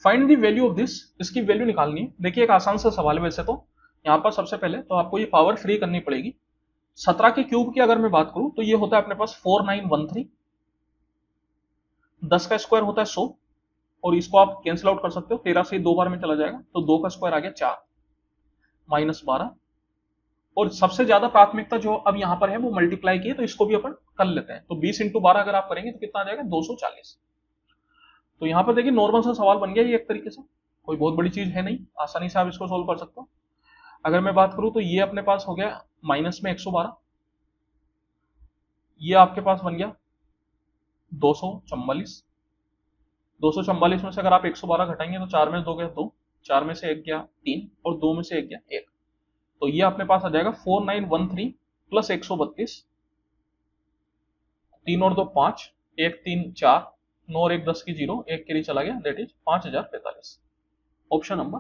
Find the value of this, इसकी value निकालनी है। देखिए एक आसान सा सवाल है वैसे तो। यहाँ पर सबसे पहले तो आपको ये पावर फ्री करनी पड़ेगी। 17 के क्यूब की अगर मैं बात करूं तो ये होता है अपने पास 4913, 10 का स्क्वायर होता है 100, और इसको आप कैंसिल आउट कर सकते हो, 13 से 2 बार में चला जाएगा तो 2 का स्क्वायर आ गया 4 माइनस 12। और सबसे ज्यादा प्राथमिकता जो अब यहाँ पर है वो मल्टीप्लाई की है, तो इसको भी अपन कर लेते हैं। तो 20 इंटू 12 अगर आप करेंगे तो कितना आ जाएगा 240। तो यहाँ पर देखिए नॉर्मल सा सवाल बन गया ये एक तरीके से, कोई बहुत बड़ी चीज है नहीं, आसानी से आप इसको सोल्व कर सकते हो। अगर मैं बात करूं तो ये अपने पास हो गया माइनस में 112, ये आपके पास बन गया 244। 244 में से अगर आप 112 घटाएंगे तो 4 में 2 गया 2, 4 में से 1 गया 3, और 2 में से 1 गया 1। तो ये अपने पास आ जाएगा 4913 प्लस 132, 3 और 2 5, 1 3 4, 9 और 1 10 की 0, 1 के लिए चला गया, दैट इज 5045। Option number